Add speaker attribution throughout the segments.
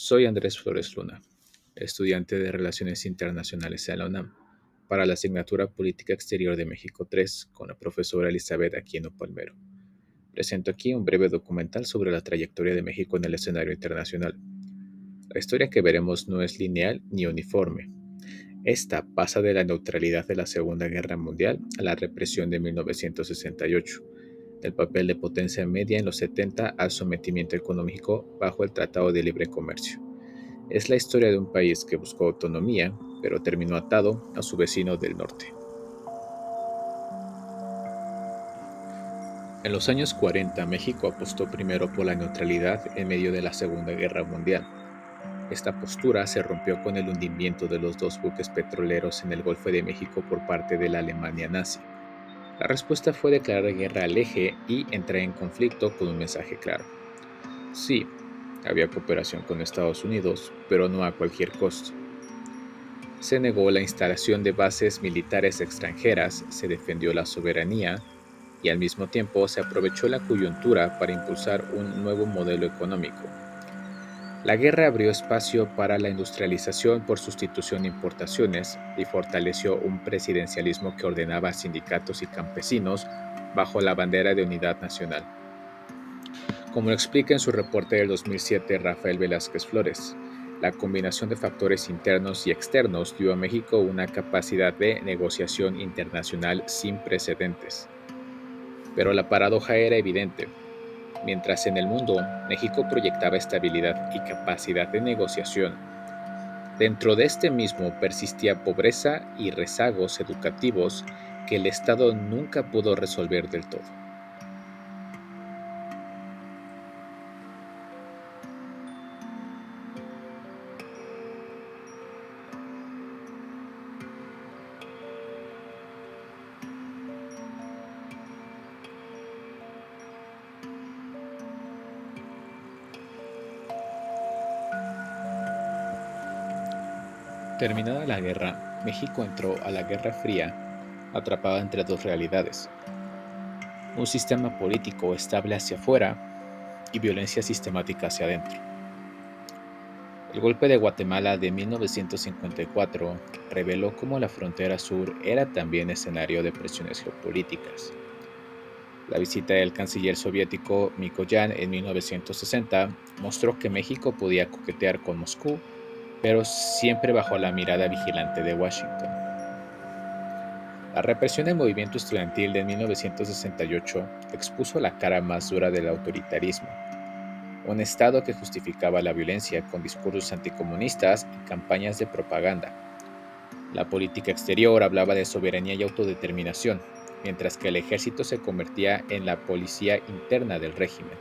Speaker 1: Soy Andrés Flores Luna, estudiante de Relaciones Internacionales en la UNAM, para la asignatura Política Exterior de México 3 con la profesora Elizabeth Aquino Palmero. Presento aquí un breve documental sobre la trayectoria de México en el escenario internacional. La historia que veremos no es lineal ni uniforme. Esta pasa de la neutralidad de la Segunda Guerra Mundial a la represión de 1968, del papel de potencia media en los 70 al sometimiento económico bajo el Tratado de Libre Comercio. Es la historia de un país que buscó autonomía, pero terminó atado a su vecino del norte. En los años 40, México apostó primero por la neutralidad en medio de la Segunda Guerra Mundial. Esta postura se rompió con el hundimiento de los dos buques petroleros en el Golfo de México por parte de la Alemania nazi. La respuesta fue declarar guerra al eje y entrar en conflicto con un mensaje claro. Sí, había cooperación con Estados Unidos, pero no a cualquier costo. Se negó la instalación de bases militares extranjeras, se defendió la soberanía y al mismo tiempo se aprovechó la coyuntura para impulsar un nuevo modelo económico. La guerra abrió espacio para la industrialización por sustitución de importaciones y fortaleció un presidencialismo que ordenaba a sindicatos y campesinos bajo la bandera de unidad nacional. Como lo explica en su reporte del 2007 Rafael Velázquez Flores, la combinación de factores internos y externos dio a México una capacidad de negociación internacional sin precedentes. Pero la paradoja era evidente. Mientras en el mundo México proyectaba estabilidad y capacidad de negociación, dentro de este mismo persistía pobreza y rezagos educativos que el Estado nunca pudo resolver del todo. Terminada la guerra, México entró a la Guerra Fría atrapado entre dos realidades: un sistema político estable hacia afuera y violencia sistemática hacia adentro. El golpe de Guatemala de 1954 reveló cómo la frontera sur era también escenario de presiones geopolíticas. La visita del canciller soviético Mikoyan en 1960 mostró que México podía coquetear con Moscú, pero siempre bajo la mirada vigilante de Washington. La represión del movimiento estudiantil de 1968 expuso la cara más dura del autoritarismo, un Estado que justificaba la violencia con discursos anticomunistas y campañas de propaganda. La política exterior hablaba de soberanía y autodeterminación, mientras que el ejército se convertía en la policía interna del régimen.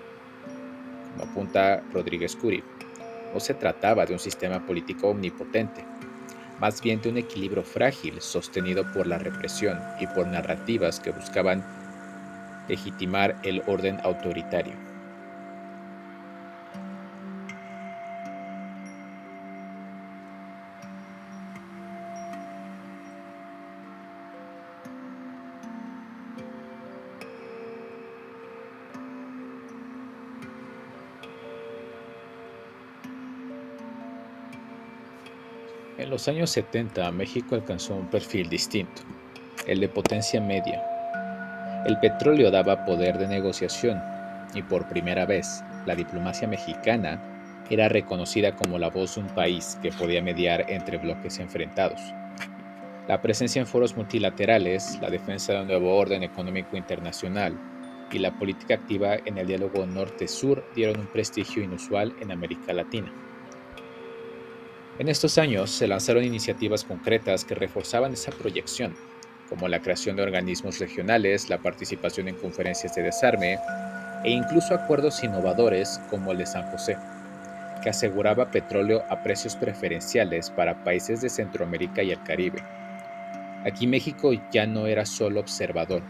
Speaker 1: Como apunta Rodríguez Curi, no se trataba de un sistema político omnipotente, más bien de un equilibrio frágil sostenido por la represión y por narrativas que buscaban legitimar el orden autoritario. En los años 70, México alcanzó un perfil distinto, el de potencia media. El petróleo daba poder de negociación y por primera vez la diplomacia mexicana era reconocida como la voz de un país que podía mediar entre bloques enfrentados. La presencia en foros multilaterales, la defensa de un nuevo orden económico internacional y la política activa en el diálogo norte-sur dieron un prestigio inusual en América Latina. En estos años se lanzaron iniciativas concretas que reforzaban esa proyección, como la creación de organismos regionales, la participación en conferencias de desarme e incluso acuerdos innovadores como el de San José, que aseguraba petróleo a precios preferenciales para países de Centroamérica y el Caribe. Aquí México ya no era solo observador,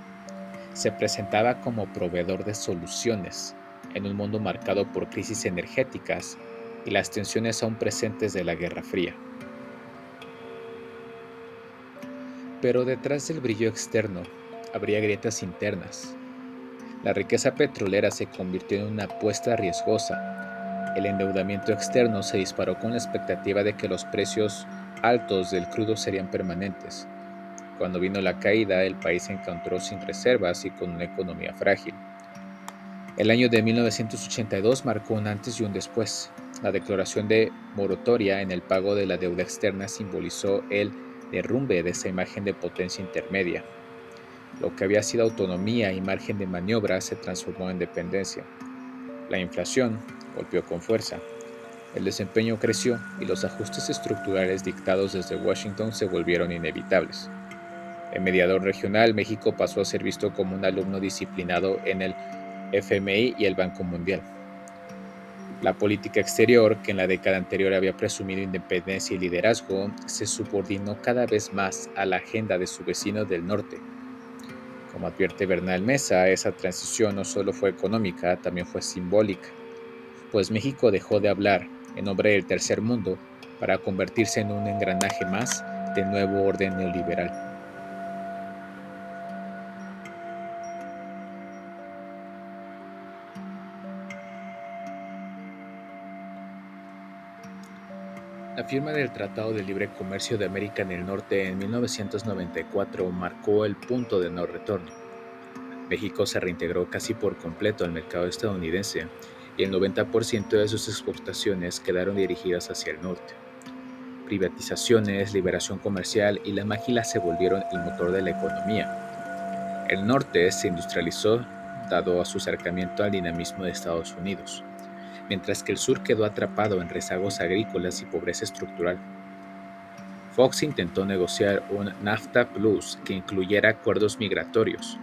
Speaker 1: se presentaba como proveedor de soluciones en un mundo marcado por crisis energéticas y las tensiones aún presentes de la Guerra Fría. Pero detrás del brillo externo habría grietas internas. La riqueza petrolera se convirtió en una apuesta riesgosa. El endeudamiento externo se disparó con la expectativa de que los precios altos del crudo serían permanentes. Cuando vino la caída, el país se encontró sin reservas y con una economía frágil. El año de 1982 marcó un antes y un después. La declaración de moratoria en el pago de la deuda externa simbolizó el derrumbe de esa imagen de potencia intermedia. Lo que había sido autonomía y margen de maniobra se transformó en dependencia. La inflación golpeó con fuerza. El desempeño creció y los ajustes estructurales dictados desde Washington se volvieron inevitables. En mediador regional, México pasó a ser visto como un alumno disciplinado en el FMI y el Banco Mundial. La política exterior, que en la década anterior había presumido independencia y liderazgo, se subordinó cada vez más a la agenda de su vecino del norte. Como advierte Bernal Mesa, esa transición no solo fue económica, también fue simbólica, pues México dejó de hablar en nombre del tercer mundo para convertirse en un engranaje más del nuevo orden neoliberal. La firma del Tratado de Libre Comercio de América del Norte en 1994 marcó el punto de no retorno. México se reintegró casi por completo al mercado estadounidense y el 90% de sus exportaciones quedaron dirigidas hacia el norte. Privatizaciones, liberación comercial y la máquina se volvieron el motor de la economía. El norte se industrializó dado a su acercamiento al dinamismo de Estados Unidos, mientras que el sur quedó atrapado en rezagos agrícolas y pobreza estructural. Fox intentó negociar un NAFTA Plus que incluyera acuerdos migratorios,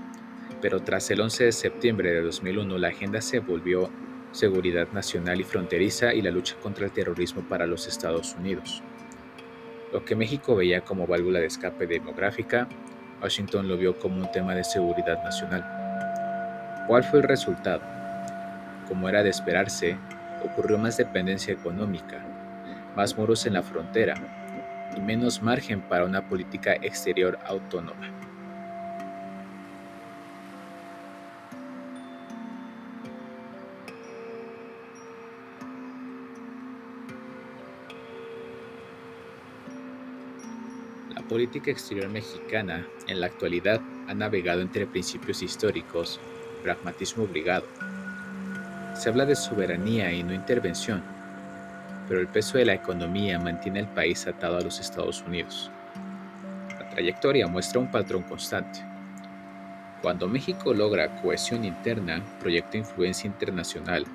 Speaker 1: pero tras el 11 de septiembre de 2001 la agenda se volvió seguridad nacional y fronteriza y la lucha contra el terrorismo para los Estados Unidos. Lo que México veía como válvula de escape demográfica, Washington lo vio como un tema de seguridad nacional. ¿Cuál fue el resultado? Como era de esperarse, ocurrió más dependencia económica, más muros en la frontera y menos margen para una política exterior autónoma. La política exterior mexicana, en la actualidad, ha navegado entre principios históricos y pragmatismo obligado. Se habla de soberanía y no intervención, pero el peso de la economía mantiene al país atado a los Estados Unidos. La trayectoria muestra un patrón constante. Cuando México logra cohesión interna, proyecta influencia internacional.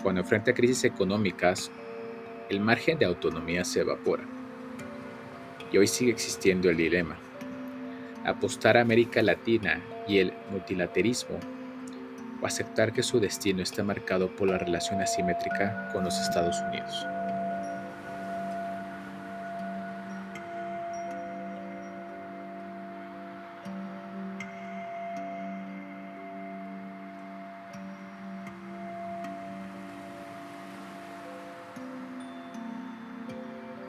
Speaker 1: Cuando enfrenta crisis económicas, el margen de autonomía se evapora. Y hoy sigue existiendo el dilema: apostar a América Latina y el multilateralismo o aceptar que su destino está marcado por la relación asimétrica con los Estados Unidos.